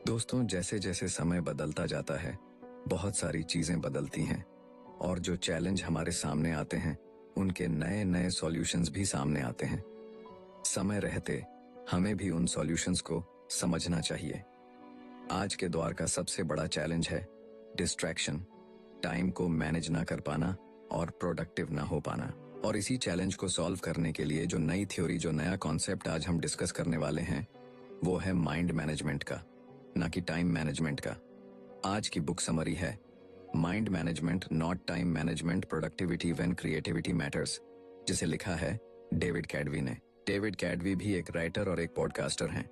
दोस्तों, जैसे जैसे समय बदलता जाता है, बहुत सारी चीजें बदलती हैं और जो चैलेंज हमारे सामने आते हैं, उनके नए नए सॉल्यूशंस भी सामने आते हैं। समय रहते हमें भी उन सॉल्यूशंस को समझना चाहिए। आज के दौर का सबसे बड़ा चैलेंज है डिस्ट्रैक्शन, टाइम को मैनेज ना कर पाना और प्रोडक्टिव ना हो पाना। और इसी चैलेंज को सॉल्व करने के लिए जो नई थ्योरी, जो नया कॉन्सेप्ट आज हम डिस्कस करने वाले हैं, वो है माइंड मैनेजमेंट का, ना कि टाइम मैनेजमेंट का। आज की बुक समरी है mind management not time management, productivity when creativity matters, जिसे लिखा है डेविड कैडवी ने। डेविड कैडवी भी एक राइटर और एक पॉडकास्टर हैं।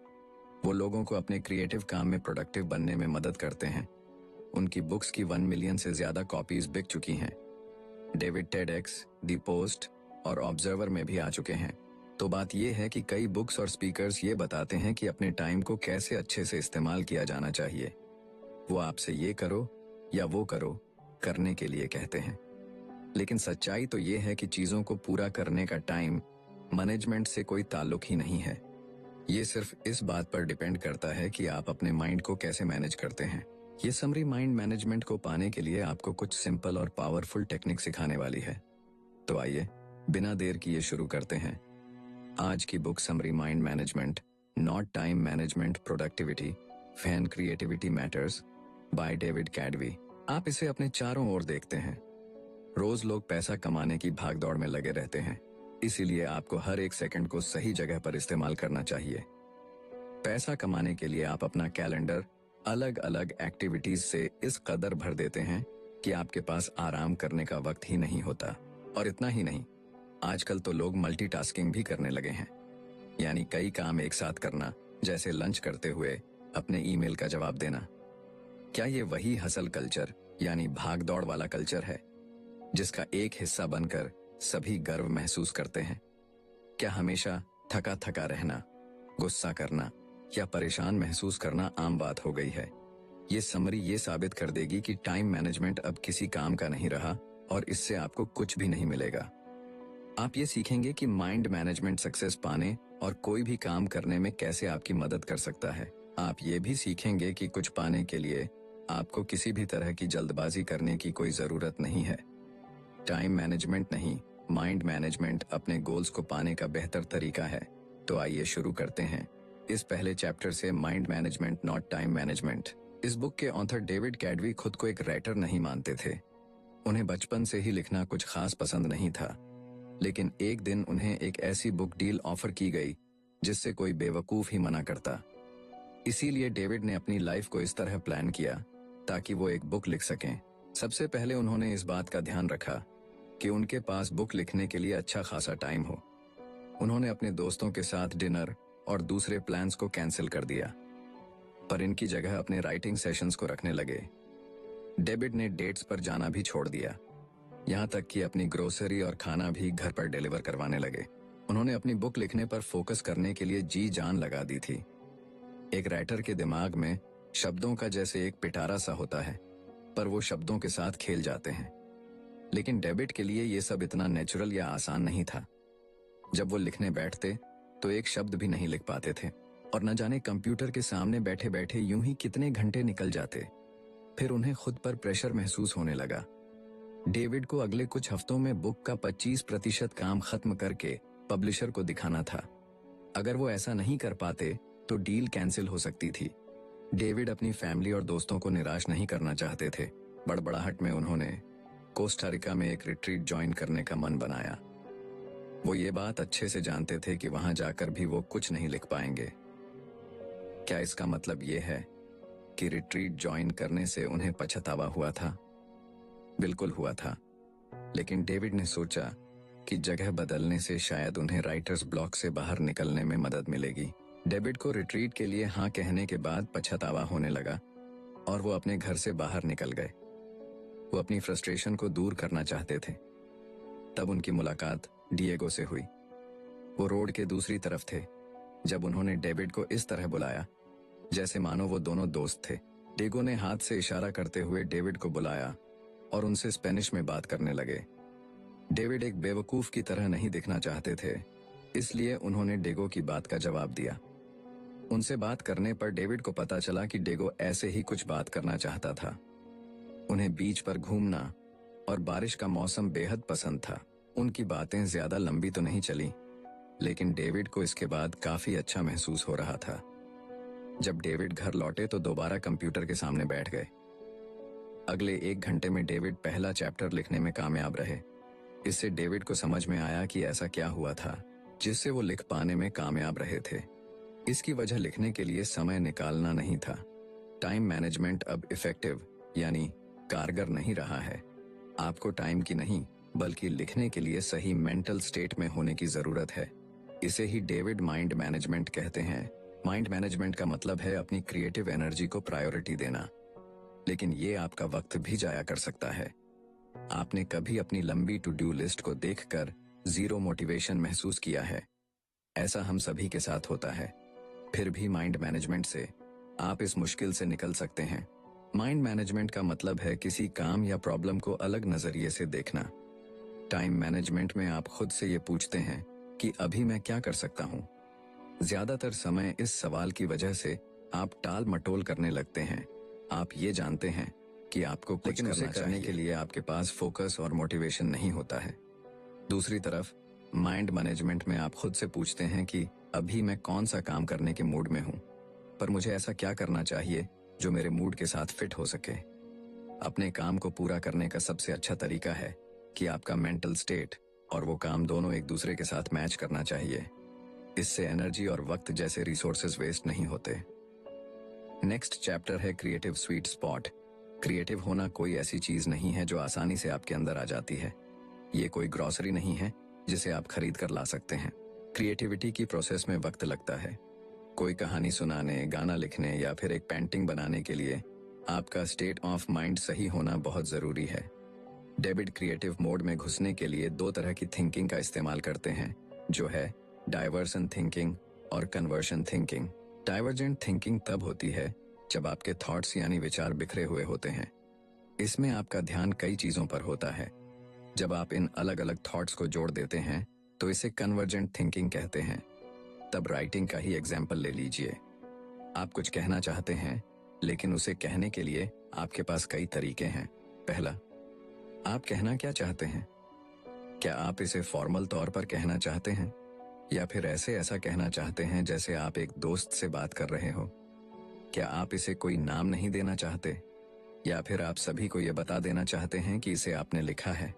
वो लोगों को अपने क्रिएटिव काम में प्रोडक्टिव बनने में मदद करते हैं। उनकी बुक्स की 1 मिलियन से ज्यादा कॉपीज बिक चुकी हैं। डेविड टेडएक्स, द पोस्ट और ऑब्जर्वर में भी आ चुके हैं। तो बात यह है कि कई बुक्स और स्पीकर्स ये बताते हैं कि अपने टाइम को कैसे अच्छे से इस्तेमाल किया जाना चाहिए। वो आपसे ये करो या वो करो करने के लिए कहते हैं, लेकिन सच्चाई तो ये है कि चीजों को पूरा करने का टाइम मैनेजमेंट से कोई ताल्लुक ही नहीं है। ये सिर्फ इस बात पर डिपेंड करता है कि आप अपने माइंड को कैसे मैनेज करते हैं। ये समरी माइंड मैनेजमेंट को पाने के लिए आपको कुछ सिंपल और पावरफुल टेक्निक सिखाने वाली है। तो आइए बिना देर किए शुरू करते हैं आज की book summary mind management not time management, productivity when creativity matters by David Kadavy. आप इसे अपने चारों ओर देखते हैं। रोज लोग पैसा कमाने की भागदौड़ में लगे रहते हैं, इसीलिए आपको हर एक सेकंड को सही जगह पर इस्तेमाल करना चाहिए। पैसा कमाने के लिए आप अपना कैलेंडर अलग अलग एक्टिविटीज से इस कदर भर देते हैं कि आपके पास आराम करने का वक्त ही नहीं होता। और इतना ही नहीं, आजकल तो लोग मल्टीटास्किंग भी करने लगे हैं, यानी कई काम एक साथ करना, जैसे लंच करते हुए अपने ईमेल का जवाब देना। क्या ये वही हसल कल्चर यानी भाग दौड़ वाला कल्चर है जिसका एक हिस्सा बनकर सभी गर्व महसूस करते हैं? क्या हमेशा थका थका रहना, गुस्सा करना या परेशान महसूस करना आम बात हो गई है? ये समरी ये साबित कर देगी कि टाइम मैनेजमेंट अब किसी काम का नहीं रहा और इससे आपको कुछ भी नहीं मिलेगा। आप ये सीखेंगे कि माइंड मैनेजमेंट सक्सेस पाने और कोई भी काम करने में कैसे आपकी मदद कर सकता है। आप ये भी सीखेंगे कि कुछ पाने के लिए आपको किसी भी तरह की जल्दबाजी करने की कोई जरूरत नहीं है। टाइम मैनेजमेंट नहीं, माइंड मैनेजमेंट अपने गोल्स को पाने का बेहतर तरीका है। तो आइए शुरू करते हैं इस पहले चैप्टर से, mind management not time management. इस बुक के ऑथर डेविड कैडवी खुद को एक राइटर नहीं मानते थे। उन्हें बचपन से ही लिखना कुछ खास पसंद नहीं था, लेकिन एक दिन उन्हें एक ऐसी बुक डील ऑफर की गई जिससे कोई बेवकूफ ही मना करता। इसीलिए डेविड ने अपनी लाइफ को इस तरह प्लान किया ताकि वो एक बुक लिख सकें। सबसे पहले उन्होंने इस बात का ध्यान रखा कि उनके पास बुक लिखने के लिए अच्छा खासा टाइम हो। उन्होंने अपने दोस्तों के साथ डिनर और दूसरे प्लान्स को कैंसिल कर दिया, पर इनकी जगह अपने राइटिंग सेशंस को रखने लगे। डेविड ने डेट्स पर जाना भी छोड़ दिया, यहाँ तक कि अपनी ग्रोसरी और खाना भी घर पर डिलीवर करवाने लगे। उन्होंने अपनी बुक लिखने पर फोकस करने के लिए जी जान लगा दी थी। एक राइटर के दिमाग में शब्दों का जैसे एक पिटारा सा होता है, पर वो शब्दों के साथ खेल जाते हैं। लेकिन डेविड के लिए ये सब इतना नेचुरल या आसान नहीं था। जब वो लिखने बैठते तो एक शब्द भी नहीं लिख पाते थे और न जाने कंप्यूटर के सामने बैठे बैठे यूं ही कितने घंटे निकल जाते। फिर उन्हें खुद पर प्रेशर महसूस होने लगा। डेविड को अगले कुछ हफ्तों में बुक का 25% काम खत्म करके पब्लिशर को दिखाना था। अगर वो ऐसा नहीं कर पाते तो डील कैंसिल हो सकती थी। डेविड अपनी फैमिली और दोस्तों को निराश नहीं करना चाहते थे। बड़बड़ाहट में उन्होंने कोस्टा रिका में एक रिट्रीट ज्वाइन करने का मन बनाया। वो ये बात अच्छे से जानते थे कि वहां जाकर भी वो कुछ नहीं लिख पाएंगे। क्या इसका मतलब ये है कि रिट्रीट ज्वाइन करने से उन्हें पछतावा हुआ था? बिल्कुल हुआ था, लेकिन डेविड ने सोचा कि जगह बदलने से शायद उन्हें राइटर्स ब्लॉक से बाहर निकलने में मदद मिलेगी। डेविड को रिट्रीट के लिए हाँ कहने के बाद पछतावा होने लगा और वो अपने घर से बाहर निकल गए। वो अपनी फ्रस्ट्रेशन को दूर करना चाहते थे। तब उनकी मुलाकात डिएगो से हुई। वो रोड के दूसरी तरफ थे जब उन्होंने डेविड को इस तरह बुलाया जैसे मानो वो दोनों दोस्त थे। डिएगो ने हाथ से इशारा करते हुए डेविड को बुलाया और उनसे स्पेनिश में बात करने लगे। डेविड एक बेवकूफ की तरह नहीं दिखना चाहते थे, इसलिए उन्होंने डिएगो की बात का जवाब दिया। उनसे बात करने पर डेविड को पता चला कि डेगो ऐसे ही कुछ बात करना चाहता था। उन्हें बीच पर घूमना और बारिश का मौसम बेहद पसंद था। उनकी बातें ज्यादा लंबी तो नहीं चली, लेकिन डेविड को इसके बाद काफी अच्छा महसूस हो रहा था। जब डेविड घर लौटे तो दोबारा कंप्यूटर के सामने बैठ गए। अगले 1 घंटे में डेविड पहला चैप्टर लिखने में कामयाब रहे। इससे डेविड को समझ में आया कि ऐसा क्या हुआ था जिससे वो लिख पाने में कामयाब रहे थे। इसकी वजह लिखने के लिए समय निकालना नहीं था। टाइम मैनेजमेंट अब इफेक्टिव यानी कारगर नहीं रहा है। आपको टाइम की नहीं बल्कि लिखने के लिए सही मेंटल स्टेट में होने की जरूरत है। इसे ही डेविड माइंड मैनेजमेंट कहते हैं। माइंड मैनेजमेंट का मतलब है अपनी क्रिएटिव एनर्जी को प्रायोरिटी देना, लेकिन ये आपका वक्त भी जाया कर सकता है। आपने कभी अपनी लंबी टू डू लिस्ट को देखकर जीरो मोटिवेशन महसूस किया है? ऐसा हम सभी के साथ होता है। फिर भी माइंड मैनेजमेंट से आप इस मुश्किल से निकल सकते हैं। माइंड मैनेजमेंट का मतलब है किसी काम या प्रॉब्लम को अलग नजरिए से देखना। टाइम मैनेजमेंट में आप खुद से ये पूछते हैं कि अभी मैं क्या कर सकता हूँ। ज्यादातर समय इस सवाल की वजह से आप टाल मटोल करने लगते हैं। आप ये जानते हैं कि आपको कुछ करने के लिए आपके पास फोकस और मोटिवेशन नहीं होता है। दूसरी तरफ माइंड मैनेजमेंट में आप खुद से पूछते हैं कि अभी मैं कौन सा काम करने के मूड में हूँ, पर मुझे ऐसा क्या करना चाहिए जो मेरे मूड के साथ फिट हो सके। अपने काम को पूरा करने का सबसे अच्छा तरीका है कि आपका मेंटल स्टेट और वो काम दोनों एक दूसरे के साथ मैच करना चाहिए। इससे एनर्जी और वक्त जैसे रिसोर्सेज वेस्ट नहीं होते। नेक्स्ट चैप्टर है क्रिएटिव स्वीट स्पॉट। क्रिएटिव होना कोई ऐसी चीज नहीं है जो आसानी से आपके अंदर आ जाती है। ये कोई ग्रोसरी नहीं है जिसे आप खरीद कर ला सकते हैं। क्रिएटिविटी की प्रोसेस में वक्त लगता है। कोई कहानी सुनाने, गाना लिखने या फिर एक पेंटिंग बनाने के लिए आपका स्टेट ऑफ माइंड सही होना बहुत जरूरी है। डेविड क्रिएटिव मोड में घुसने के लिए 2 तरह की थिंकिंग का इस्तेमाल करते हैं, जो है डाइवर्सन थिंकिंग और कन्वर्शन थिंकिंग। डाइवर्जेंट थिंकिंग तब होती है जब आपके थॉट्स यानी विचार बिखरे हुए होते हैं। इसमें आपका ध्यान कई चीजों पर होता है। जब आप इन अलग अलग थॉट्स को जोड़ देते हैं तो इसे कन्वर्जेंट थिंकिंग कहते हैं। तब राइटिंग का ही एग्जाम्पल ले लीजिए। आप कुछ कहना चाहते हैं, लेकिन उसे कहने के लिए आपके पास कई तरीके हैं। पहला, आप कहना क्या चाहते हैं? क्या आप इसे फॉर्मल तौर पर कहना चाहते हैं या फिर ऐसा कहना चाहते हैं जैसे आप एक दोस्त से बात कर रहे हो? क्या आप इसे कोई नाम नहीं देना चाहते या फिर आप सभी को यह बता देना चाहते हैं कि इसे आपने लिखा है?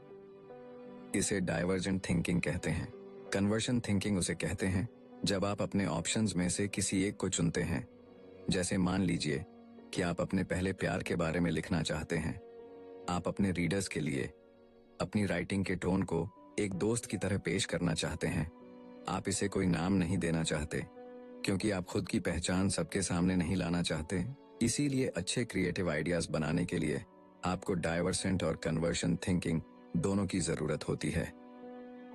इसे डाइवर्जेंट थिंकिंग कहते हैं। कन्वर्शन थिंकिंग उसे कहते हैं जब आप अपने ऑप्शंस में से किसी एक को चुनते हैं। जैसे मान लीजिए कि आप अपने पहले प्यार के बारे में लिखना चाहते हैं। आप अपने रीडर्स के लिए अपनी राइटिंग के टोन को एक दोस्त की तरह पेश करना चाहते हैं। आप इसे कोई नाम नहीं देना चाहते क्योंकि आप खुद की पहचान सबके सामने नहीं लाना चाहते। इसीलिए अच्छे क्रिएटिव आइडियाज बनाने के लिए आपको डाइवर्सेंट और कन्वर्शन थिंकिंग दोनों की जरूरत होती है।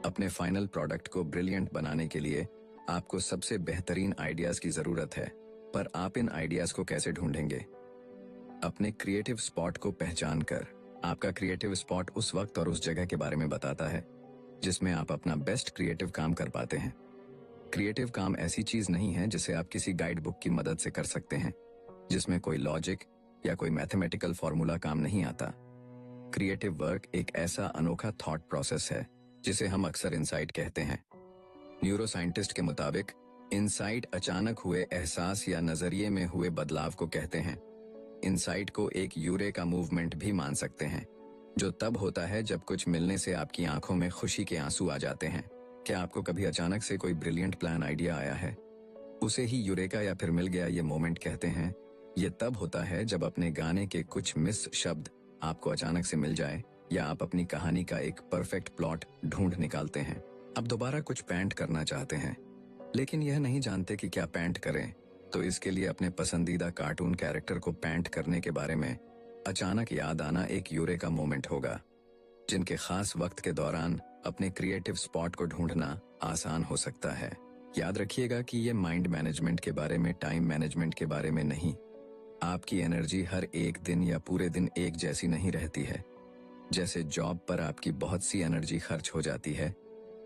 अपने फाइनल प्रोडक्ट को ब्रिलियंट बनाने के लिए आपको सबसे बेहतरीन आइडियाज की जरूरत है, पर आप इन आइडियाज को कैसे ढूंढेंगे? अपने क्रिएटिव स्पॉट को पहचान कर। आपका क्रिएटिव स्पॉट उस वक्त और उस जगह के बारे में बताता है जिसमें आप अपना बेस्ट क्रिएटिव काम कर पाते हैं। क्रिएटिव काम ऐसी चीज नहीं है जिसे आप किसी गाइड बुक की मदद से कर सकते हैं, जिसमें कोई लॉजिक या कोई मैथमेटिकल फॉर्मूला काम नहीं आता। क्रिएटिव वर्क एक ऐसा अनोखा थॉट प्रोसेस है जिसे हम अक्सर इनसाइट कहते हैं। न्यूरो साइंटिस्ट के मुताबिक इनसाइट अचानक हुए एहसास या नजरिए में हुए बदलाव को कहते हैं। इनसाइट को एक यूरेका मूवमेंट भी मान सकते हैं, जो तब होता है जब कुछ मिलने से आपकी आंखों में खुशी के आंसू आ जाते हैं। क्या आपको कभी अचानक से कोई ब्रिलियंट प्लान आइडिया आया है? उसे ही यूरेका या फिर मिल गया ये मोमेंट कहते हैं। ये तब होता है जब अपने गाने के कुछ मिस शब्द आपको अचानक से मिल जाए या आप अपनी कहानी का एक परफेक्ट प्लॉट ढूंढ निकालते हैं। अब दोबारा कुछ पेंट करना चाहते हैं, लेकिन यह नहीं जानते कि क्या पेंट करें, तो इसके लिए अपने पसंदीदा कार्टून कैरेक्टर को पेंट करने के बारे में अचानक याद आना एक यूरेका मोमेंट होगा। जिनके खास वक्त के दौरान अपने क्रिएटिव स्पॉट को ढूंढना आसान हो सकता है। याद रखिएगा कि ये माइंड मैनेजमेंट के बारे में, टाइम मैनेजमेंट के बारे में नहीं। आपकी एनर्जी हर एक दिन या पूरे दिन एक जैसी नहीं रहती है। जैसे जॉब पर आपकी बहुत सी एनर्जी खर्च हो जाती है,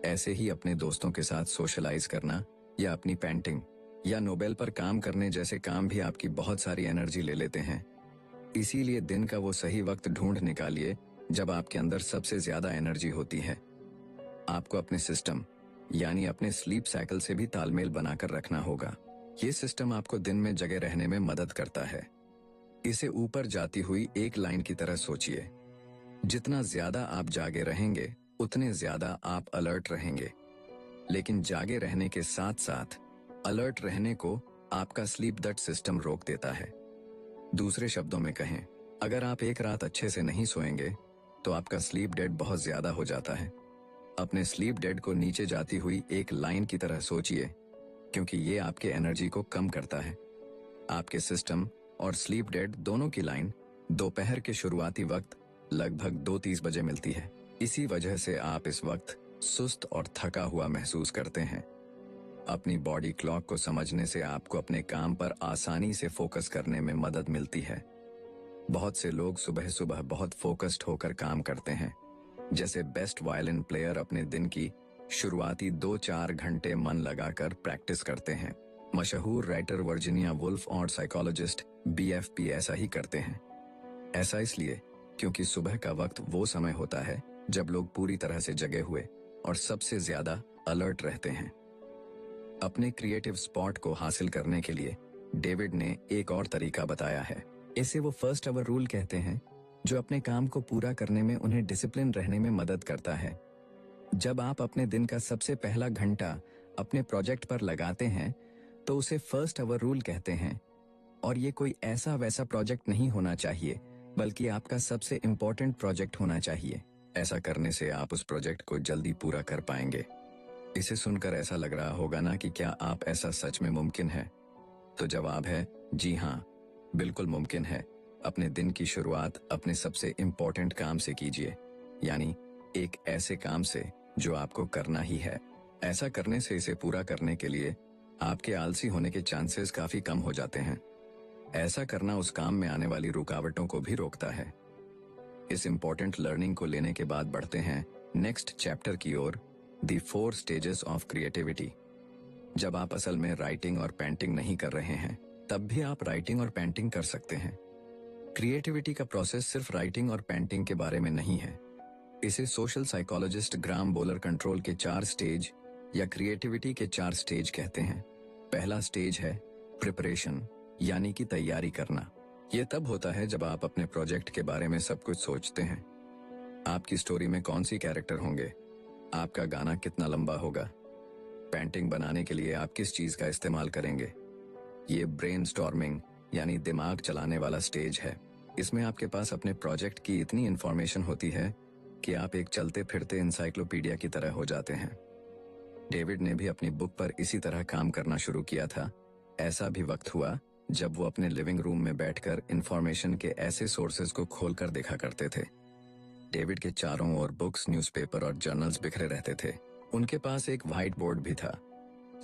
ऐसे ही अपने दोस्तों के साथ सोशलाइज करना या अपनी पेंटिंग या नोबेल पर काम करने जैसे काम भी आपकी बहुत सारी एनर्जी ले लेते हैं। इसीलिए दिन का वो सही वक्त ढूंढ निकालिए जब आपके अंदर सबसे ज्यादा एनर्जी होती है। आपको अपने सिस्टम यानी अपने स्लीप साइकिल से भी तालमेल बनाकर रखना होगा। ये सिस्टम आपको दिन में जगे रहने में मदद करता है। इसे ऊपर जाती हुई एक लाइन की तरह सोचिए। जितना ज्यादा आप जागे रहेंगे उतने ज्यादा आप अलर्ट रहेंगे। लेकिन जागे रहने के साथ साथ अलर्ट रहने को आपका स्लीप डट सिस्टम रोक देता है। दूसरे शब्दों में कहें, अगर आप एक रात अच्छे से नहीं सोएंगे तो आपका स्लीप डेट बहुत ज्यादा हो जाता है। अपने स्लीप डेट को नीचे जाती हुई एक लाइन की तरह सोचिए, क्योंकि ये आपके एनर्जी को कम करता है। आपके सिस्टम और स्लीप डेट दोनों की लाइन दोपहर के शुरुआती वक्त लगभग 2:30 बजे मिलती है। इसी वजह से आप इस वक्त सुस्त और थका हुआ महसूस करते हैं। अपनी बॉडी क्लॉक को समझने से आपको अपने काम पर आसानी से फोकस करने में मदद मिलती है। बहुत से लोग सुबह सुबह बहुत फोकस्ड होकर काम करते हैं, जैसे बेस्ट वायलिन प्लेयर अपने दिन की शुरुआती 2-4 घंटे मन लगाकर प्रैक्टिस करते हैं। मशहूर राइटर वर्जीनिया वुल्फ और साइकोलॉजिस्ट BFP ऐसा ही करते हैं। ऐसा इसलिए क्योंकि सुबह का वक्त वो समय होता है जब लोग पूरी तरह से जगे हुए और सबसे ज्यादा अलर्ट रहते हैं। अपने क्रिएटिव स्पॉट को हासिल करने के लिए डेविड ने एक और तरीका बताया है। इसे वो फर्स्ट आवर रूल कहते हैं, जो अपने काम को पूरा करने में उन्हें डिसिप्लिन रहने में मदद करता है। जब आप अपने दिन का सबसे पहला घंटा अपने प्रोजेक्ट पर लगाते हैं तो उसे फर्स्ट आवर रूल कहते हैं। और ये कोई ऐसा वैसा प्रोजेक्ट नहीं होना चाहिए, बल्कि आपका सबसे इम्पोर्टेंट प्रोजेक्ट होना चाहिए। ऐसा करने से आप उस प्रोजेक्ट को जल्दी पूरा कर पाएंगे। इसे सुनकर ऐसा लग रहा होगा ना कि क्या आप ऐसा सच में मुमकिन है? तो जवाब है जी हाँ, बिल्कुल मुमकिन है। अपने दिन की शुरुआत अपने सबसे इम्पोर्टेंट काम से कीजिए, यानी एक ऐसे काम से जो आपको करना ही है। ऐसा करने से इसे पूरा करने के लिए आपके आलसी होने के चांसेस काफी कम हो जाते हैं। ऐसा करना उस काम में आने वाली रुकावटों को भी रोकता है। इस इम्पोर्टेंट लर्निंग को लेने के बाद बढ़ते हैं नेक्स्ट चैप्टर की ओर, द 4 स्टेजेस ऑफ क्रिएटिविटी। जब आप असल में राइटिंग और पेंटिंग नहीं कर रहे हैं, तब भी आप राइटिंग और पेंटिंग कर सकते हैं। क्रिएटिविटी का प्रोसेस सिर्फ राइटिंग और पेंटिंग के बारे में नहीं है। इसे सोशल साइकोलॉजिस्ट ग्राम बोलर कंट्रोल के 4 स्टेज या क्रिएटिविटी के 4 स्टेज कहते हैं। पहला स्टेज है प्रिपरेशन, यानी कि तैयारी करना। यह तब होता है जब आप अपने प्रोजेक्ट के बारे में सब कुछ सोचते हैं। आपकी स्टोरी में कौन सी कैरेक्टर होंगे, आपका गाना कितना लंबा होगा, पेंटिंग बनाने के लिए आप किस चीज का इस्तेमाल करेंगे। ये ब्रेनस्टॉर्मिंग यानी दिमाग चलाने वाला स्टेज है। इसमें आपके पास अपने प्रोजेक्ट की इतनी इंफॉर्मेशन होती है कि आप एक चलते फिरते इंसाइक्लोपीडिया की तरह हो जाते हैं। डेविड ने भी अपनी बुक पर इसी तरह काम करना शुरू किया था। ऐसा भी वक्त हुआ जब वो अपने लिविंग रूम में बैठकर इंफॉर्मेशन के ऐसे सोर्सेज को खोलकर देखा करते थे। डेविड के चारों ओर बुक्स, न्यूज़पेपर और जर्नल्स बिखरे रहते थे। उनके पास एक व्हाइट बोर्ड भी था,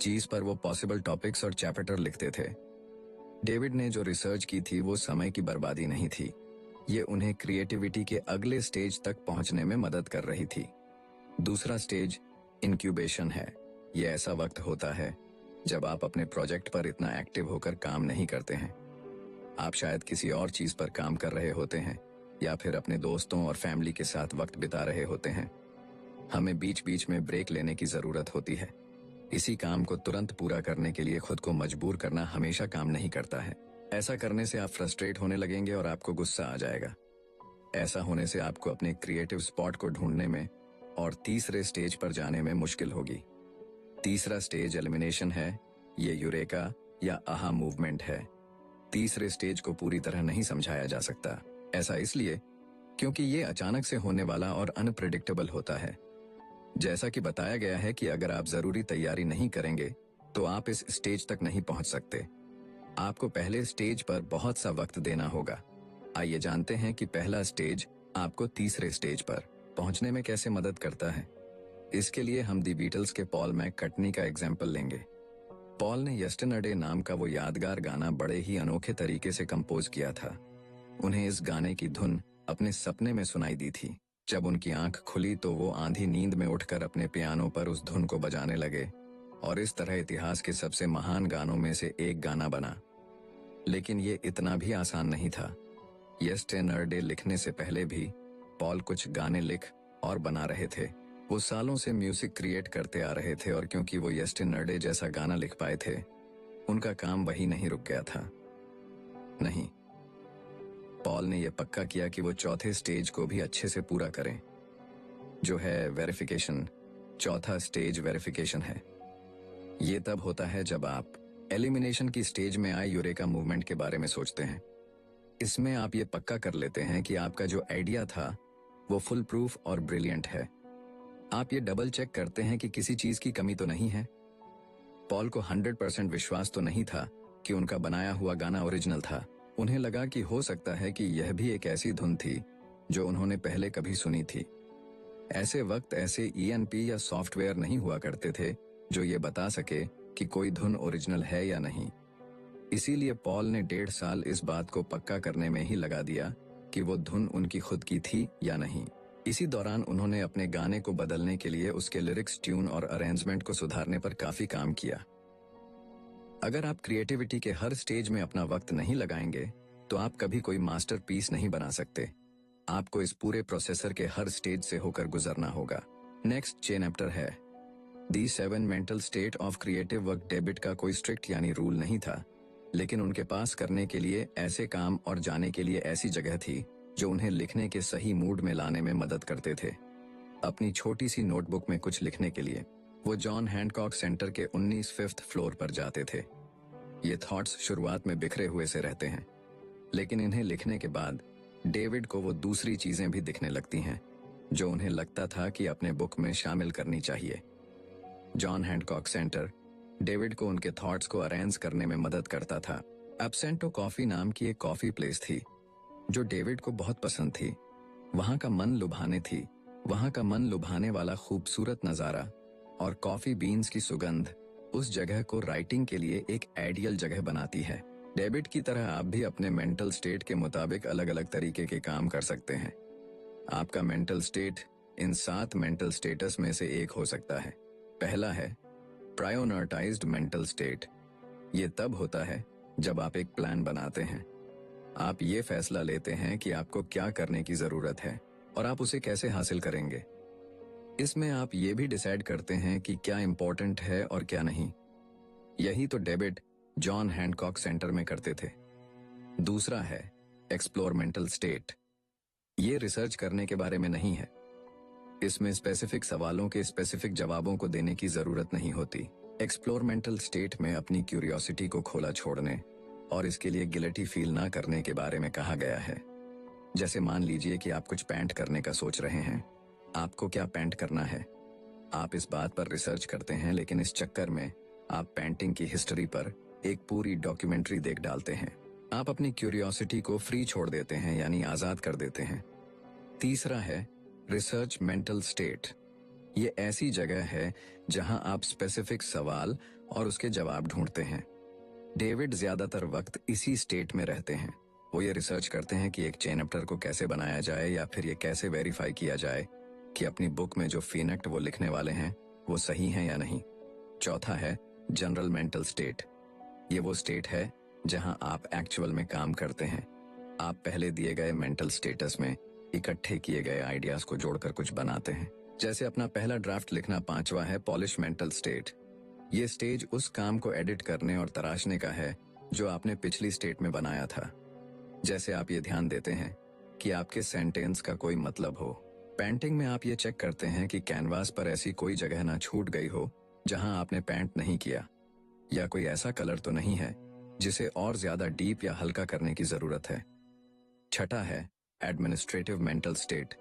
जिस पर वो पॉसिबल टॉपिक्स और चैप्टर लिखते थे। डेविड ने जो रिसर्च की थी वो समय की बर्बादी नहीं थी, ये उन्हें क्रिएटिविटी के अगले स्टेज तक पहुंचने में मदद कर रही थी। दूसरा स्टेज इंक्यूबेशन है। ये ऐसा वक्त होता है जब आप अपने प्रोजेक्ट पर इतना एक्टिव होकर काम नहीं करते हैं। आप शायद किसी और चीज पर काम कर रहे होते हैं या फिर अपने दोस्तों और फैमिली के साथ वक्त बिता रहे होते हैं। हमें बीच बीच में ब्रेक लेने की जरूरत होती है। इसी काम को तुरंत पूरा करने के लिए खुद को मजबूर करना हमेशा काम नहीं करता है। ऐसा करने से आप फ्रस्ट्रेट होने लगेंगे और आपको गुस्सा आ जाएगा। ऐसा होने से आपको अपने क्रिएटिव स्पॉट को ढूंढने में और तीसरे स्टेज पर जाने में मुश्किल होगी। तीसरा स्टेज एलिमिनेशन है। ये यूरेका या आहा मूवमेंट है। तीसरे स्टेज को पूरी तरह नहीं समझाया जा सकता। ऐसा इसलिए क्योंकि ये अचानक से होने वाला और अनप्रेडिक्टेबल होता है। जैसा कि बताया गया है कि अगर आप जरूरी तैयारी नहीं करेंगे तो आप इस स्टेज तक नहीं पहुंच सकते। आपको पहले स्टेज पर बहुत सा वक्त देना होगा। आइए जानते हैं कि पहला स्टेज आपको तीसरे स्टेज पर पहुंचने में कैसे मदद करता है। इसके लिए हम दी बीटल्स के पॉल मैककर्टनी का एग्जाम्पल लेंगे। पॉल ने यस्टरडे नाम का वो यादगार गाना बड़े ही अनोखे तरीके से कंपोज किया था। उन्हें इस गाने की धुन अपने सपने में सुनाई दी थी। जब उनकी आंख खुली तो वो आंधी नींद में उठकर अपने पियानो पर उस धुन को बजाने लगे। और इस तरह इतिहास के सबसे महान गानों में से एक गाना बना। लेकिन ये इतना भी आसान नहीं था। येस्टरडे लिखने से पहले भी पॉल कुछ गाने लिख और बना रहे थे। वो सालों से म्यूजिक क्रिएट करते आ रहे थे और क्योंकि वो येस्टरडे जैसा गाना लिख पाए थे, उनका काम वही नहीं रुक गया था। नहीं, पॉल ने यह पक्का किया कि वो चौथे स्टेज को भी अच्छे से पूरा करें, जो है वेरिफिकेशन। चौथा स्टेज वेरिफिकेशन है। ये तब होता है जब आप एलिमिनेशन की स्टेज में आए यूरेका मूवमेंट के बारे में सोचते हैं। इसमें आप ये पक्का कर लेते हैं कि आपका जो आइडिया था वो फुल प्रूफ और ब्रिलियंट है। आप ये डबल चेक करते हैं कि किसी चीज की कमी तो नहीं है। पॉल को 100% विश्वास तो नहीं था कि उनका बनाया हुआ गाना ओरिजिनल था। उन्हें लगा कि हो सकता है कि यह भी एक ऐसी धुन थी जो उन्होंने पहले कभी सुनी थी। ऐसे वक्त ऐसे ENP या सॉफ्टवेयर नहीं हुआ करते थे जो ये बता सके कि कोई धुन ओरिजिनल है या नहीं। इसीलिए पॉल ने 1.5 साल इस बात को पक्का करने में ही लगा दिया कि वो धुन उनकी खुद की थी या नहीं। इसी दौरान उन्होंने अपने गाने को बदलने के लिए उसके लिरिक्स, ट्यून और अरेंजमेंट को सुधारने पर काफी काम किया। अगर आप क्रिएटिविटी के हर स्टेज में अपना वक्त नहीं लगाएंगे तो आप कभी कोई मास्टरपीस नहीं बना सकते। आपको इस पूरे प्रोसेसर के हर स्टेज से होकर गुजरना होगा। नेक्स्ट चैप्टर है दी 7 mental state of creative work. David का कोई स्ट्रिक्ट यानी रूल नहीं था, लेकिन उनके पास करने के लिए ऐसे काम और जाने के लिए ऐसी जगह थी जो उन्हें लिखने के सही मूड में लाने में मदद करते थे। अपनी छोटी सी नोटबुक में कुछ लिखने के लिए वो जॉन हैंकॉक सेंटर के 19 5th फ्लोर पर जाते थे। ये थॉट्स शुरुआत में बिखरे हुए से रहते हैं, लेकिन इन्हें लिखने के बाद डेविड को वो दूसरी चीजें भी दिखने लगती हैं जो उन्हें लगता था कि अपने बुक में शामिल करनी चाहिए। जॉन हैंकॉक सेंटर डेविड को उनके थॉट्स को अरेंज करने में मदद करता था। एब्सेंटो कॉफी नाम की एक कॉफी प्लेस थी जो डेविड को बहुत पसंद थी। वहां का मन लुभाने वाला खूबसूरत नजारा और कॉफी बीन्स की सुगंध उस जगह को राइटिंग के लिए एक आइडियल जगह बनाती है। डेविड की तरह आप भी अपने मेंटल स्टेट के मुताबिक अलग अलग तरीके के काम कर सकते हैं। आपका mental state in 7 mental status में से एक हो सकता है। पहला है प्रायोरिटाइज्ड मेंटल स्टेट। ये तब होता है जब आप एक प्लान बनाते हैं। आप ये फैसला लेते हैं कि आपको क्या करने की जरूरत है और आप उसे कैसे हासिल करेंगे। इसमें आप ये भी डिसाइड करते हैं कि क्या इंपॉर्टेंट है और क्या नहीं। यही तो डेविड जॉन हैंकॉक सेंटर में करते थे। दूसरा है एक्सप्लोर मेंटल स्टेट। ये रिसर्च करने के बारे में नहीं है। इसमें स्पेसिफिक सवालों के स्पेसिफिक जवाबों को देने की जरूरत नहीं होती। एक्सप्लोर मेंटल स्टेट में अपनी क्यूरियोसिटी को खोला छोड़ने और इसके लिए गिल्टी फील ना करने के बारे में कहा गया है। जैसे मान लीजिए कि आप कुछ पेंट करने का सोच रहे हैं। आपको क्या पेंट करना है, आप इस बात पर रिसर्च करते हैं, लेकिन इस चक्कर में आप पेंटिंग की हिस्ट्री पर एक पूरी डॉक्यूमेंट्री देख डालते हैं। आप अपनी क्यूरियोसिटी को फ्री छोड़ देते हैं, यानी आजाद कर देते हैं। तीसरा है रिसर्च मेंटल स्टेट। ये ऐसी जगह है जहां आप स्पेसिफिक सवाल और उसके जवाब ढूंढते हैं। डेविड ज्यादातर वक्त इसी स्टेट में रहते हैं। वो ये रिसर्च करते हैं कि एक चैप्टर को कैसे बनाया जाए या फिर ये कैसे वेरीफाई किया जाए कि अपनी बुक में जो फीनेक्ट वो लिखने वाले हैं वो सही है या नहीं। चौथा है जनरल मेंटल स्टेट। ये वो स्टेट है जहां आप एक्चुअल में काम करते हैं। आप पहले दिए गए मेंटल स्टेटस में इकट्ठे किए गए आइडियाज को जोड़कर कुछ बनाते हैं। जैसे अपना पहला ड्राफ्ट लिखना। पांचवा है पॉलिश मेंटल स्टेट। ये स्टेज उस काम को एडिट करने और तराशने का है जो आपने पिछली स्टेट में बनाया था। जैसे आप ये ध्यान देते हैं कि आपके सेंटेंस का कोई मतलब हो। पेंटिंग में आप ये चेक करते हैं कि कैनवास पर ऐसी कोई जगह ना छूट गई हो जहां आपने पेंट नहीं किया, या कोई ऐसा कलर तो नहीं है जिसे और ज्यादा डीप या हल्का करने की जरूरत है। छठा है एडमिनिस्ट्रेटिव मेंटल स्टेट।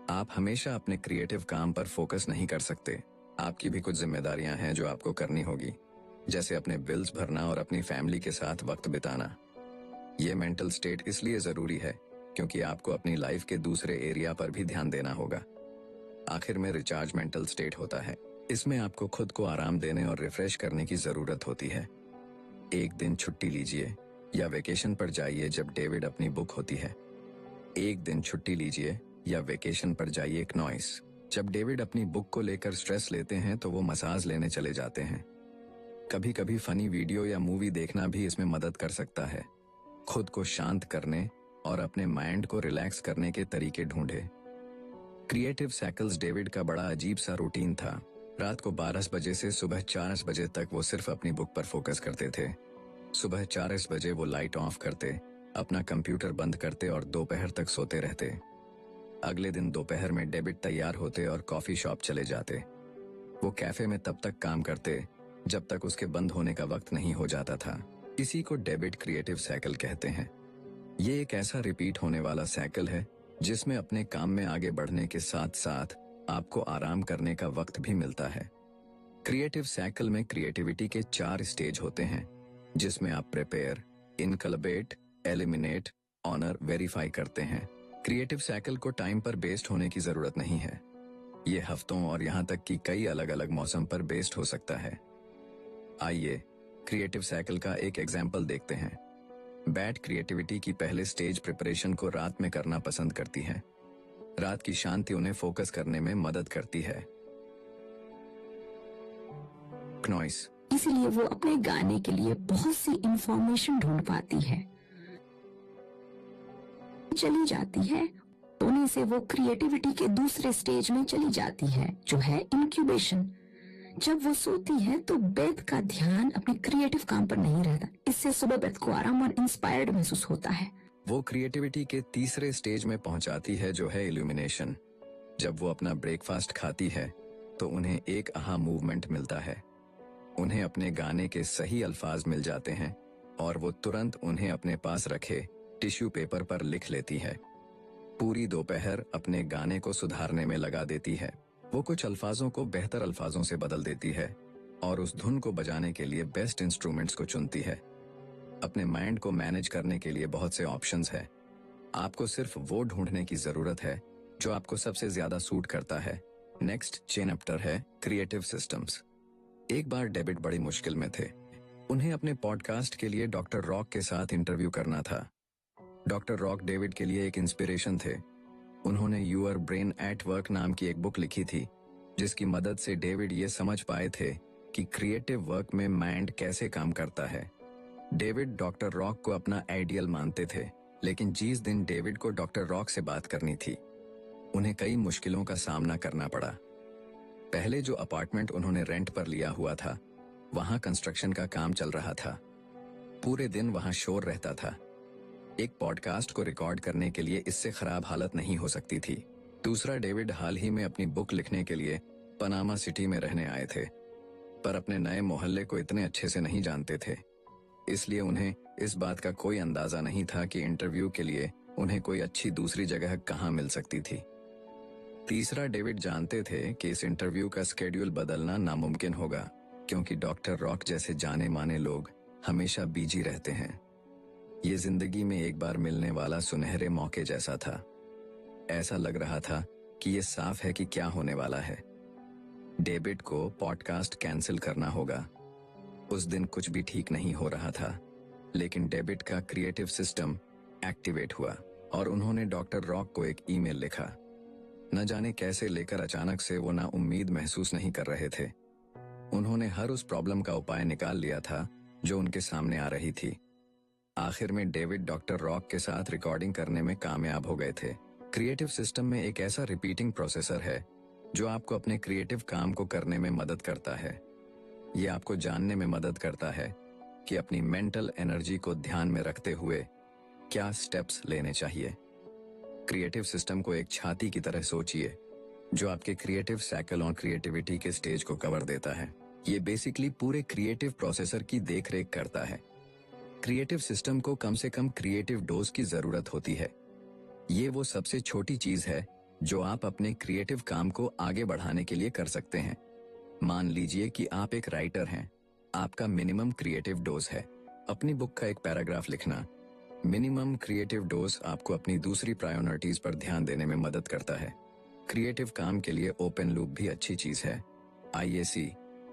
आप हमेशा अपने क्रिएटिव काम पर फोकस नहीं कर सकते। आपकी भी कुछ जिम्मेदारियां हैं जो आपको करनी होगी, जैसे अपने बिल्स भरना और अपनी फैमिली के साथ वक्त बिताना। ये मेंटल स्टेट इसलिए जरूरी है क्योंकि आपको अपनी लाइफ के दूसरे एरिया पर भी ध्यान देना होगा। आखिर में रिचार्ज मेंटल स्टेट होता है। इसमें आपको खुद को आराम देने और रिफ्रेश करने की जरूरत होती है। एक दिन छुट्टी लीजिए या वेकेशन पर जाइए जब डेविड अपनी बुक होती है। एक दिन छुट्टी लीजिए या वेकेशन पर जाइए एक नॉइस जब डेविड अपनी बुक को लेकर स्ट्रेस लेते हैं तो वो मसाज लेने चले जाते हैं। कभी कभी फनी वीडियो या मूवी देखना भी इसमें मदद कर सकता है। खुद को शांत करने और अपने माइंड को रिलैक्स करने के तरीके ढूंढे। क्रिएटिव साइकिल्स डेविड का बड़ा अजीब सा रूटीन था। रात को 12 बजे से सुबह 4 बजे तक वो सिर्फ अपनी बुक पर फोकस करते थे। सुबह 4 बजे वो लाइट ऑफ करते, अपना कंप्यूटर बंद करते और दोपहर तक सोते रहते। अगले दिन दोपहर में डेविड तैयार होते और कॉफी शॉप चले जाते। वो कैफे में तब तक काम करते जब तक उसके बंद होने का वक्त नहीं हो जाता था। इसी को डेविड क्रिएटिव साइकिल कहते हैं। ये एक ऐसा रिपीट होने वाला साइकिल है जिसमें अपने काम में आगे बढ़ने के साथ साथ आपको आराम करने का वक्त भी मिलता है। क्रिएटिव साइकिल में क्रिएटिविटी के 4 स्टेज होते हैं, जिसमें आप प्रिपेयर, इनकलबेट, एलिमिनेट, ऑनर, वेरीफाई करते हैं। क्रिएटिव साइकिल को टाइम पर बेस्ड होने की जरूरत नहीं है। ये हफ्तों और यहाँ तक कि कई अलग अलग मौसम पर बेस्ड हो सकता है। आइए क्रिएटिव साइकिल का एक एग्जाम्पल देखते हैं। बैड क्रिएटिविटी की पहले स्टेज प्रिपरेशन को रात में करना पसंद करती है। रात की शांति उन्हें फोकस करने में मदद करती है। नॉइस, इसीलिए वो अपने गाने के लिए बहुत सी इंफॉर्मेशन ढूंढ पाती है, चली जाती है। सोने से वो क्रिएटिविटी के दूसरे स्टेज में चली जाती है, जो है इंक्यूबेशन। जब वो सोती है तो बेथ का ध्यान अपने क्रिएटिव काम पर नहीं रहता। इससे सुबह बेथ को आराम और इंस्पायर्ड महसूस होता है। वो क्रिएटिविटी के तीसरे स्टेज में पहुंचाती है, जो है इल्यूमिनेशन। जब वो अपना ब्रेकफास्ट खाती है तो उन्हें एक आहा मूवमेंट मिलता है। उन्हें अपने गाने के सही अल्फाज मिल जाते हैं और वो तुरंत उन्हें अपने पास रखे टिश्यू पेपर पर लिख लेती है। पूरी दोपहर अपने गाने को सुधारने में लगा देती है। वो कुछ अल्फाजों को बेहतर अल्फाजों से बदल देती है और उस धुन को बजाने के लिए बेस्ट इंस्ट्रूमेंट्स को चुनती है। अपने माइंड को मैनेज करने के लिए बहुत से ऑप्शंस है। आपको सिर्फ वो ढूंढने की जरूरत है जो आपको सबसे ज्यादा सूट करता है। नेक्स्ट चैप्टर है क्रिएटिव सिस्टम्स। एक बार डेविड बड़ी मुश्किल में थे। उन्हें अपने पॉडकास्ट के लिए डॉक्टर रॉक के साथ इंटरव्यू करना था। डॉक्टर रॉक डेविड के लिए एक इंस्पिरेशन थे। उन्होंने यूर ब्रेन एट वर्क नाम की एक बुक लिखी थी, जिसकी मदद से डेविड ये समझ पाए थे कि क्रिएटिव वर्क में माइंड कैसे काम करता है। डेविड डॉक्टर रॉक को अपना आइडियल मानते थे, लेकिन जिस दिन डेविड को डॉक्टर रॉक से बात करनी थी, उन्हें कई मुश्किलों का सामना करना पड़ा। पहले जो अपार्टमेंट उन्होंने रेंट पर लिया हुआ था, वहां कंस्ट्रक्शन का काम चल रहा था। पूरे दिन वहां शोर रहता था। एक पॉडकास्ट को रिकॉर्ड करने के लिए इससे खराब हालत नहीं हो सकती थी। दूसरा, डेविड हाल ही में अपनी बुक लिखने के लिए पनामा सिटी में रहने आए थे, पर अपने नए मोहल्ले को इतने अच्छे से नहीं जानते थे, इसलिए उन्हें इस बात का कोई अंदाजा नहीं था कि इंटरव्यू के लिए उन्हें कोई अच्छी दूसरी जगह कहाँ मिल सकती थी। तीसरा, डेविड जानते थे कि इस इंटरव्यू का स्केड्यूल बदलना नामुमकिन होगा, क्योंकि डॉक्टर रॉक जैसे जाने माने लोग हमेशा बिजी रहते हैं। ये जिंदगी में एक बार मिलने वाला सुनहरे मौके जैसा था। ऐसा लग रहा था कि ये साफ है कि क्या होने वाला है। डेविड को पॉडकास्ट कैंसिल करना होगा। उस दिन कुछ भी ठीक नहीं हो रहा था, लेकिन डेविड का क्रिएटिव सिस्टम एक्टिवेट हुआ और उन्होंने डॉक्टर रॉक को एक ईमेल लिखा। न जाने कैसे लेकर अचानक से वो ना उम्मीद महसूस नहीं कर रहे थे। उन्होंने हर उस प्रॉब्लम का उपाय निकाल लिया था जो उनके सामने आ रही थी। आखिर में डेविड डॉक्टर रॉक के साथ रिकॉर्डिंग करने में कामयाब हो गए थे। क्रिएटिव सिस्टम में एक ऐसा रिपीटिंग प्रोसेसर है जो आपको अपने क्रिएटिव काम को करने में मदद करता है। ये आपको जानने में मदद करता है कि अपनी मेंटल एनर्जी को ध्यान में रखते हुए क्या स्टेप्स लेने चाहिए। क्रिएटिव सिस्टम को एक छाती की तरह सोचिए, जो आपके क्रिएटिव साइकिल और क्रिएटिविटी के स्टेज को कवर देता है। ये बेसिकली पूरे क्रिएटिव प्रोसेसर की देखरेख करता है। क्रिएटिव सिस्टम को कम से कम क्रिएटिव डोज की जरूरत होती है। ये वो सबसे छोटी चीज है जो आप अपने क्रिएटिव काम को आगे बढ़ाने के लिए कर सकते हैं। मान लीजिए कि आप एक राइटर हैं। आपका मिनिमम क्रिएटिव डोज है अपनी बुक का एक पैराग्राफ लिखना। मिनिमम क्रिएटिव डोज आपको अपनी दूसरी प्रायोरिटीज पर ध्यान देने में मदद करता है। क्रिएटिव काम के लिए ओपन लूप भी अच्छी चीज है। आइए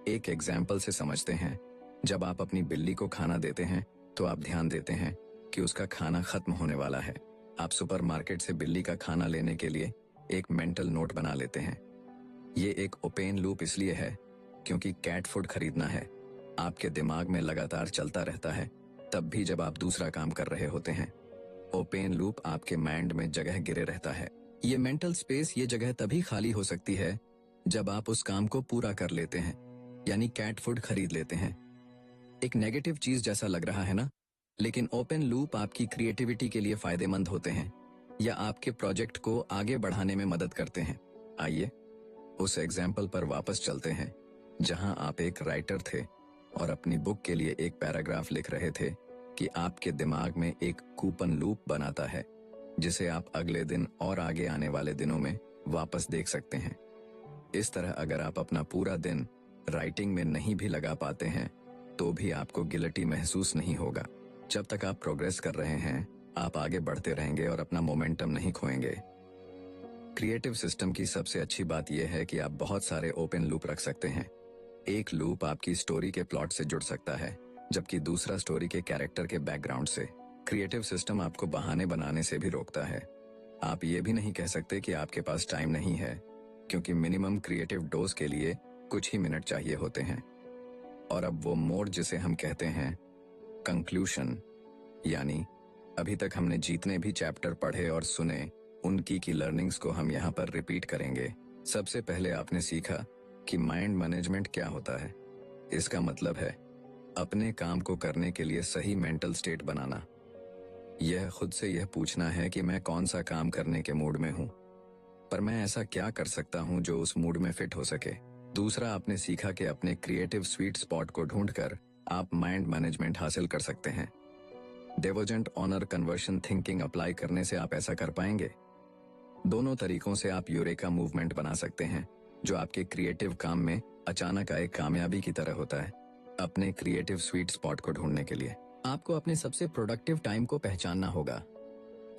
एक एग्जाम्पल से समझते हैं। जब आप अपनी बिल्ली को खाना देते हैं तो आप ध्यान देते हैं कि उसका खाना खत्म होने वाला है। आप सुपरमार्केट से बिल्ली का खाना लेने के लिए एक मेंटल नोट बना लेते हैं। ये एक ओपन लूप इसलिए है क्योंकि कैट फूड खरीदना है आपके दिमाग में लगातार चलता रहता है, तब भी जब आप दूसरा काम कर रहे होते हैं। ओपन लूप आपके माइंड में जगह गिरे रहता है। ये मेंटल स्पेस, ये जगह तभी खाली हो सकती है जब आप उस काम को पूरा कर लेते हैं, यानी कैट फूड खरीद लेते हैं। एक नेगेटिव चीज जैसा लग रहा है ना, लेकिन ओपन लूप आपकी क्रिएटिविटी के लिए फायदेमंद होते हैं या आपके प्रोजेक्ट को आगे बढ़ाने में मदद करते हैं। आइए उस एग्जाम्पल पर वापस चलते हैं जहां आप एक राइटर थे और अपनी बुक के लिए एक पैराग्राफ लिख रहे थे कि आपके दिमाग में एक कूपन लूप बनाता है जिसे आप अगले दिन और आगे आने वाले दिनों में वापस देख सकते हैं। इस तरह अगर आप अपना पूरा दिन राइटिंग में नहीं भी लगा पाते हैं तो भी आपको गिल्टी महसूस नहीं होगा। जब तक आप प्रोग्रेस कर रहे हैं आप आगे बढ़ते रहेंगे और अपना मोमेंटम नहीं खोएंगे। क्रिएटिव सिस्टम की सबसे अच्छी बात यह है कि आप बहुत सारे ओपन लूप रख सकते हैं। एक लूप आपकी स्टोरी के प्लॉट से जुड़ सकता है जबकि दूसरा स्टोरी के कैरेक्टर के बैकग्राउंड से। क्रिएटिव सिस्टम आपको बहाने बनाने से भी रोकता है। आप ये भी नहीं कह सकते कि आपके पास टाइम नहीं है, क्योंकि मिनिमम क्रिएटिव डोज के लिए कुछ ही मिनट चाहिए होते हैं। और अब वो मोड जिसे हम कहते हैं कंक्लूशन, यानी अभी तक हमने जितने भी चैप्टर पढ़े और सुने उनकी की लर्निंग्स को हम यहाँ पर रिपीट करेंगे। सबसे पहले आपने सीखा कि माइंड मैनेजमेंट क्या होता है। इसका मतलब है अपने काम को करने के लिए सही मेंटल स्टेट बनाना। यह खुद से यह पूछना है कि मैं कौन सा काम करने के मूड में हूँ, पर मैं ऐसा क्या कर सकता हूँ जो उस मूड में फिट हो सके। दूसरा, आपने सीखा कि अपने क्रिएटिव स्वीट स्पॉट को ढूंढकर आप माइंड मैनेजमेंट हासिल कर सकते हैं। डिवरजेंट ऑनर कन्वर्शन थिंकिंग अप्लाई करने से आप ऐसा कर पाएंगे। दोनों तरीकों से आप यूरेका मूवमेंट बना सकते हैं जो आपके क्रिएटिव काम में अचानक आए कामयाबी की तरह होता है। अपने क्रिएटिव स्वीट स्पॉट को ढूंढने के लिए आपको अपने सबसे प्रोडक्टिव टाइम को पहचानना होगा।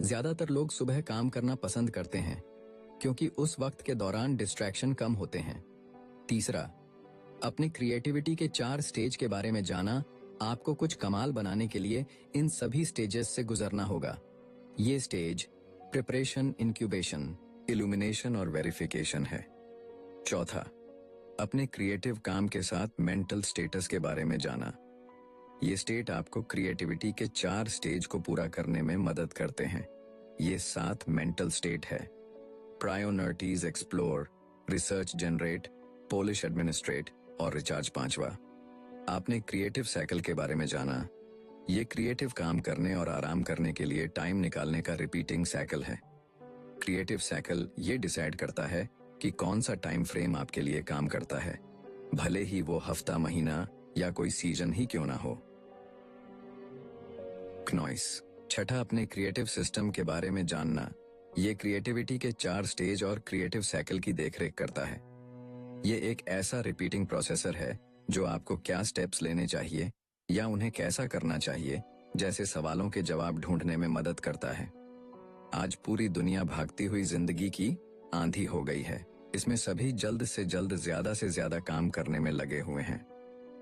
ज्यादातर लोग सुबह काम करना पसंद करते हैं क्योंकि उस वक्त के दौरान डिस्ट्रैक्शन कम होते हैं। तीसरा, अपनी क्रिएटिविटी के 4 स्टेज के बारे में जाना। आपको कुछ कमाल बनाने के लिए इन सभी स्टेजेस से गुजरना होगा। ये स्टेज प्रिपरेशन, इंक्यूबेशन, इल्यूमिनेशन और वेरिफिकेशन है। चौथा, अपने क्रिएटिव काम के साथ मेंटल स्टेटस के बारे में जाना। ये स्टेट आपको क्रिएटिविटी के 4 स्टेज को पूरा करने में मदद करते हैं। ये 7 मेंटल स्टेट है: priorities, explore, research, generate, polish, administrate और रिचार्ज। 5वां, आपने क्रिएटिव साइकिल के बारे में जाना। ये क्रिएटिव काम करने और आराम करने के लिए टाइम निकालने का रिपीटिंग साइकिल है। क्रिएटिव साइकिल ये डिसाइड करता है कि कौन सा टाइम फ्रेम आपके लिए काम करता है, भले ही वो हफ्ता, महीना या कोई सीजन ही क्यों ना हो। क्नॉइस। छठा, अपने क्रिएटिव सिस्टम के बारे में जानना। ये क्रिएटिविटी के 4 स्टेज और क्रिएटिव साइकिल की देखरेख करता है। ये एक ऐसा रिपीटिंग प्रोसेसर है जो आपको क्या स्टेप्स लेने चाहिए या उन्हें कैसा करना चाहिए जैसे सवालों के जवाब ढूंढने में मदद करता है। आज पूरी दुनिया भागती हुई जिंदगी की आंधी हो गई है। इसमें सभी जल्द से जल्द ज्यादा से ज्यादा काम करने में लगे हुए हैं,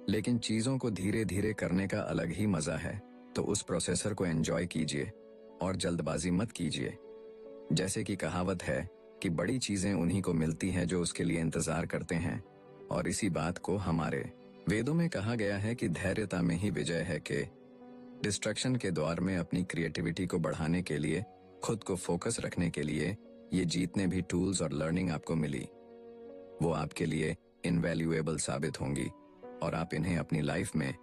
लेकिन चीजों को धीरे धीरे करने का अलग ही मजा है। तो उस प्रोसेसर को एंजॉय कीजिए और जल्दबाजी मत कीजिए। जैसे कि कहावत है कि बड़ी चीजें उन्हीं को मिलती हैं जो उसके लिए इंतजार करते हैं, और इसी बात को हमारे वेदों में कहा गया है कि धैर्यता में ही विजय है। कि डिस्ट्रैक्शन के दौर में अपनी क्रिएटिविटी को बढ़ाने के लिए, खुद को फोकस रखने के लिए ये जितने भी टूल्स और लर्निंग आपको मिली वो आपके लिए इनवैल्यूएबल साबित होंगी और आप इन्हें अपनी लाइफ में